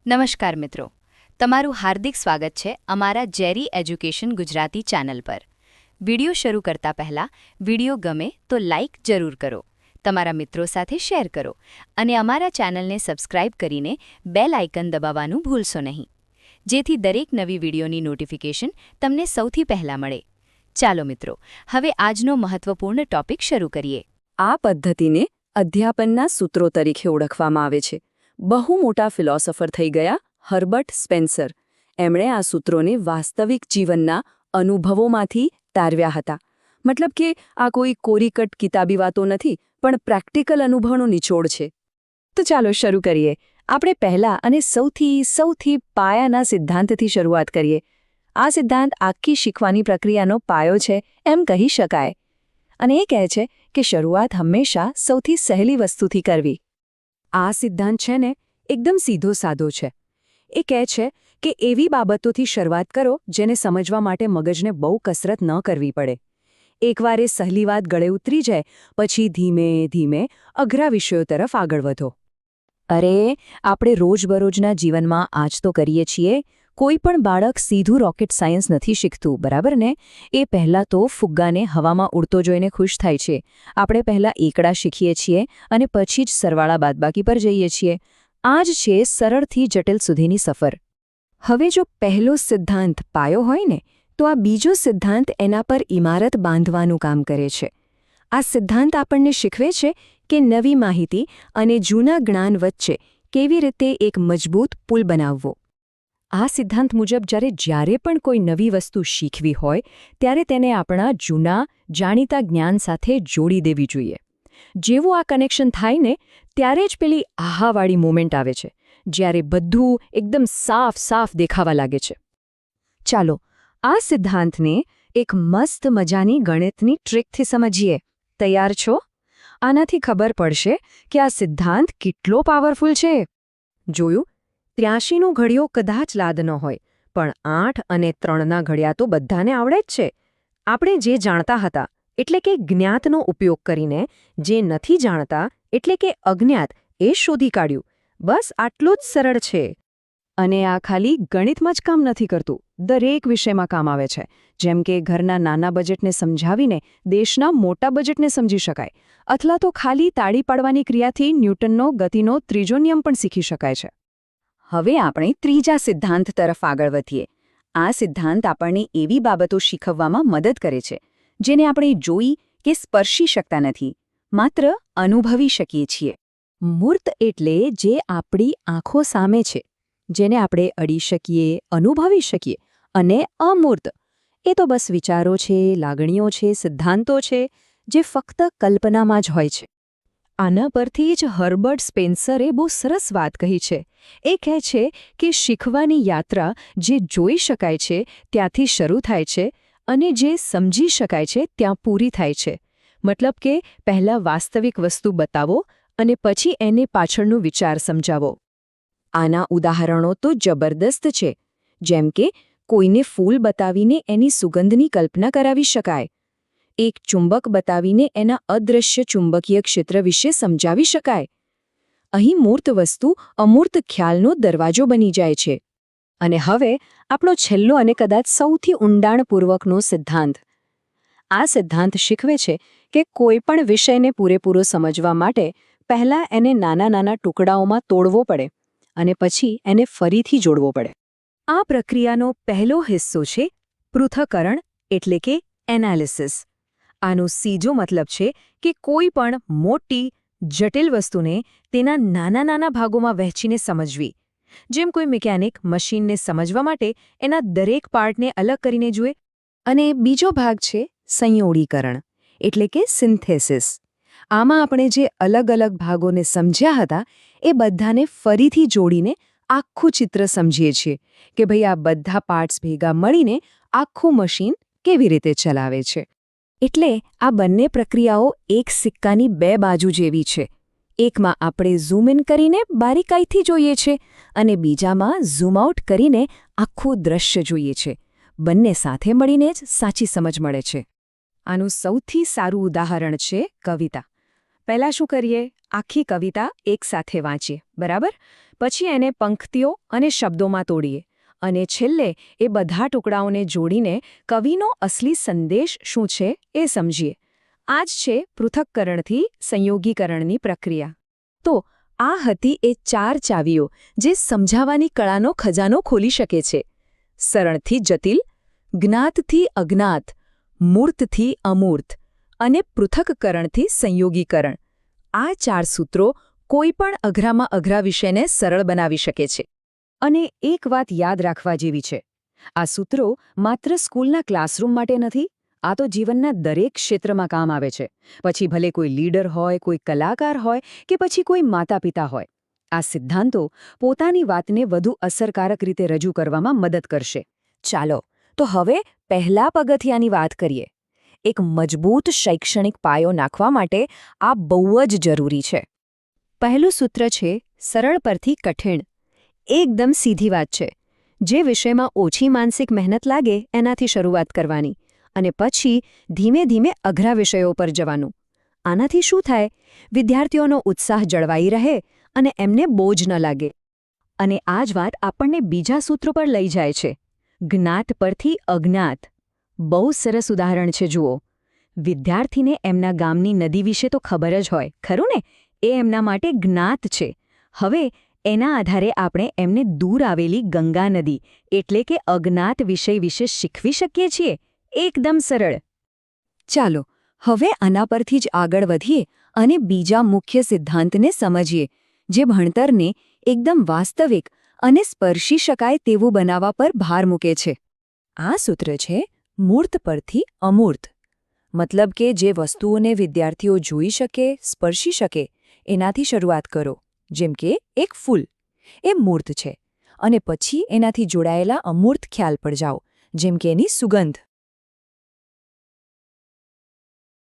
નમસ્કાર મિત્રો, તમારું હાર્દિક સ્વાગત છે અમારા જેરી એજ્યુકેશન ગુજરાતી ચેનલ પર. વિડિયો શરૂ કરતા પહેલાં વિડિયો ગમે તો લાઇક જરૂર કરો, તમારા મિત્રો સાથે શેર કરો અને અમારા ચેનલને સબસ્ક્રાઇબ કરીને બેલ આઇકન દબાવવાનું ભૂલશો નહીં, જેથી દરેક નવી વિડિયોની નોટિફિકેશન તમને સૌથી પહેલાં મળે. ચાલો મિત્રો, હવે આજનો મહત્વપૂર્ણ ટોપિક શરૂ કરીએ. આ પદ્ધતિને અધ્યાપનના સૂત્રો તરીકે ઓળખવામાં આવે છે. બહુ મોટા ફિલોસોફર થઈ ગયા હર્બર્ટ સ્પેન્સર. એમણે આ સૂત્રોને વાસ્તવિક જીવનના અનુભવોમાંથી તારવ્યા હતા. મતલબ કે આ કોઈ કોરીકટ કિતાબી વાતો નથી, પણ પ્રેક્ટિકલ અનુભવનો નિચોડ છે. તો ચાલો શરૂ કરીએ. આપણે પહેલા અને સૌથી પાયાના સિદ્ધાંતથી શરૂઆત કરીએ. આ સિદ્ધાંત આખી શીખવાની પ્રક્રિયાનો પાયો છે એમ કહી શકાય. અને એ કહે છે કે શરૂઆત હંમેશા સૌથી સહેલી વસ્તુથી કરવી. આ સિદ્ધાંત છે ને એકદમ સીધો સાધો છે. એ કહે છે કે એવી બાબતોથી શરૂઆત કરો જેને સમજવા માટે મગજને બહુ કસરત ન કરવી પડે. એકવાર એ સહેલી વાત ગળે ઉતરી જાય પછી ધીમે ધીમે અઘરા વિષયો તરફ આગળ વધો. અરે, આપણે રોજબરોજના જીવનમાં આજ તો કરીએ છીએ. કોઈ પણ બાળક સીધું રોકેટ સાયન્સ નથી શીખતું, બરાબર ને? એ પહેલાં તો ફુગ્ગાને હવામાં ઉડતો જોઈને ખુશ થાય છે. આપણે પહેલાં એકડા શીખીએ છીએ અને પછી જ સરવાળા બાદબાકી પર જઈએ છીએ. આ જ છે સરળથી જટિલ સુધીની સફર. હવે જો પહેલો સિદ્ધાંત પાયો હોય ને, તો આ બીજો સિદ્ધાંત એના પર ઇમારત બાંધવાનું કામ કરે છે. આ સિદ્ધાંત આપણને શીખવે છે કે નવી માહિતી અને જૂના જ્ઞાન વચ્ચે કેવી રીતે એક મજબૂત પુલ બનાવવો. આ સિદ્ધાંત મુજબ જ્યારે પણ કોઈ નવી વસ્તુ શીખવી હોય ત્યારે તેને આપણા જૂના જાણીતા જ્ઞાન સાથે જોડી દેવી જોઈએ. જેવું આ કનેક્શન થાય ને, ત્યારે જ પેલી આહાવાળી મોમેન્ટ આવે છે, જ્યારે બધું એકદમ સાફ દેખાવા લાગે છે. ચાલો, આ સિદ્ધાંતને એક મસ્ત મજાની ગણિતની ટ્રીકથી સમજીએ. તૈયાર છો? આનાથી ખબર પડશે કે આ સિદ્ધાંત કેટલો પાવરફુલ છે. જોયું? 83નું ઘડિયો કદાચ યાદ ન હોય, પણ 8 અને 3ના ઘડિયા તો બધાને આવડે જ છે. આપણે જે જાણતા હતા એટલે કે જ્ઞાતનો ઉપયોગ કરીને જે નથી જાણતા એટલે કે અજ્ઞાત એ શોધી કાઢ્યું. બસ આટલું જ સરળ છે. અને આ ખાલી ગણિતમાં જ કામ નથી કરતું, દરેક વિષયમાં કામ આવે છે. જેમ કે ઘરના નાના બજેટને સમજાવીને દેશના મોટા બજેટને સમજી શકાય, અથવા તો ખાલી તાળી પાડવાની ક્રિયાથી ન્યૂટનનો ગતિનો ત્રીજો નિયમ પણ શીખી શકાય છે. હવે આપણે ત્રીજા સિદ્ધાંત તરફ આગળ વધીએ. આ સિદ્ધાંત આપણને એવી બાબતો શીખવવામાં મદદ કરે છે જેને આપણે જોઈ કે સ્પર્શી શકતા નથી, માત્ર અનુભવી શકીએ છીએ. મૂર્ત એટલે જે આપણી આંખો સામે છે, જેને આપણે અડી શકીએ, અનુભવી શકીએ. અને અમૂર્ત એ તો બસ વિચારો છે, લાગણીઓ છે, સિદ્ધાંતો છે જે ફક્ત કલ્પનામાં જ હોય છે. આના પરથી જ હર્બર્ટ સ્પેન્સરે બહુ સરસ વાત કહી છે. એ કહે છે કે શીખવાની યાત્રા જે જોઈ શકાય છે ત્યાંથી શરૂ થાય છે અને જે સમજી શકાય છે ત્યાં પૂરી થાય છે. મતલબ કે પહેલાં વાસ્તવિક વસ્તુ બતાવો અને પછી એને પાછળનો વિચાર સમજાવો. આના ઉદાહરણો તો જબરદસ્ત છે. જેમ કે કોઈને ફૂલ બતાવીને એની સુગંધની કલ્પના કરાવી શકાય. એક ચુંબક બતાવીને એના અદૃશ્ય ચુંબકીય ક્ષેત્ર વિશે સમજાવી શકાય. અહીં મૂર્ત વસ્તુ અમૂર્ત ખ્યાલનો દરવાજો બની જાય છે. અને હવે આપણો છેલ્લો અને કદાચ સૌથી ઊંડાણપૂર્વકનો સિદ્ધાંત. આ સિદ્ધાંત શીખવે છે કે કોઈ પણ વિષયને પૂરેપૂરો સમજવા માટે પહેલાં એને નાના ટુકડાઓમાં તોડવો પડે અને પછી એને ફરીથી જોડવો પડે. આ પ્રક્રિયાનો પહેલો હિસ્સો છે પૃથ્થકરણ એટલે કે એનાલિસિસ. આનો સીધો મતલબ છે કે કોઈ પણ મોટી જટિલ વસ્તુને તેના નાના ભાગોમાં વહેંચીને સમજવી. જેમ કોઈ મિકેનિક મશીનને સમજવા માટે એના દરેક પાર્ટને અલગ કરીને જુએ. અને બીજો ભાગ છે સંયોડીકરણ એટલે કે સિન્થેસિસ. આમાં આપણે જે અલગ ભાગોને સમજ્યા હતા એ બધાને ફરીથી જોડીને આખું ચિત્ર સમજીએ છીએ કે ભાઈ આ બધા પાર્ટ્સ ભેગા મળીને આખું મશીન કેવી રીતે ચલાવે છે. એટલે આ બંને પ્રક્રિયાઓ એક સિક્કાની બે બાજુ જેવી છે. એકમાં આપણે ઝૂમ ઇન કરીને બારીકાઈથી જોઈએ છે અને બીજામાં ઝૂમ આઉટ કરીને આખું દ્રશ્ય જોઈએ છે. બંને સાથે મળીને જ સાચી સમજ મળે છે. આનું સૌથી સારું ઉદાહરણ છે કવિતા. પહેલાં શું કરીએ? આખી કવિતા એકસાથે વાંચીએ, બરાબર? પછી એને પંક્તિઓ અને શબ્દોમાં તોડીએ અને છેલ્લે એ બધા ટુકડાઓને જોડીને કવિનો અસલી સંદેશ શું છે એ સમજીએ. આ જ છે પૃથક્કરણથી સંયોગીકરણની પ્રક્રિયા. તો આ હતી એ 4 ચાવીઓ જે સમજાવવાની કળાનો ખજાનો ખોલી શકે છે. સરળથી જટિલ, જ્ઞાતથી અજ્ઞાત, મૂર્તથી અમૂર્ત અને પૃથક્કરણથી સંયોગીકરણ. આ 4 સૂત્રો કોઈપણ અઘરામાં અઘરા વિષયને સરળ બનાવી શકે છે. અને એક વાત યાદ રાખવા જેવી છે, આ સૂત્રો માત્ર સ્કૂલના ક્લાસરૂમ માટે નથી, આ તો જીવનના દરેક ક્ષેત્રમાં કામ આવે છે. પછી ભલે કોઈ લીડર હોય, કોઈ કલાકાર હોય કે પછી કોઈ માતા-પિતા હોય. આ સિદ્ધાંતો પોતાની વાતને વધુ અસરકારક રીતે રજૂ કરવામાં મદદ કરશે. ચાલો, તો હવે પહેલા પગથિયાની વાત કરીએ. એક મજબૂત શૈક્ષણિક પાયો નાખવા માટે આ બહુ જ જરૂરી છે. પહેલું સૂત્ર છે સરળ પરથી કઠિન. એકદમ સીધી વાત છે. જે વિષયમાં ઓછી માનસિક મહેનત લાગે એનાથી શરૂઆત કરવાની અને પછી ધીમે ધીમે અઘરા વિષયો પર જવાનું. આનાથી શું થાય? વિદ્યાર્થીઓનો ઉત્સાહ જળવાઈ રહે અને એમને બોજ ન લાગે. અને આ જ વાત આપણને બીજા સૂત્રો પર લઈ જાય છે. જ્ઞાત પરથી અજ્ઞાત. બહુ સરસ ઉદાહરણ છે, જુઓ. વિદ્યાર્થીને એમના ગામની નદી વિશે તો ખબર જ હોય, ખરું ને? એ એમના માટે જ્ઞાત છે. હવે એના આધારે આપણે એમને દૂર આવેલી ગંગા નદી એટલે કે અજ્ઞાત વિષય વિશે શીખવી શકીએ છીએ. એકદમ સરળ. ચાલો, હવે આના પરથી જ આગળ વધીએ અને બીજા મુખ્ય સિદ્ધાંતને સમજીએ, જે ભણતરને એકદમ વાસ્તવિક અને સ્પર્શી શકાય તેવું બનાવવા પર ભાર મૂકે છે. આ સૂત્ર છે મૂર્ત પરથી અમૂર્ત. મતલબ કે જે વસ્તુઓને વિદ્યાર્થીઓ જોઈ શકે, સ્પર્શી શકે, એનાથી શરૂઆત કરો. જેમ કે એક ફૂલ, એ મૂર્ત છે, અને પછી એનાથી જોડાયેલા અમૂર્ત ખ્યાલ પર જાઓ, જેમ કે એની સુગંધ.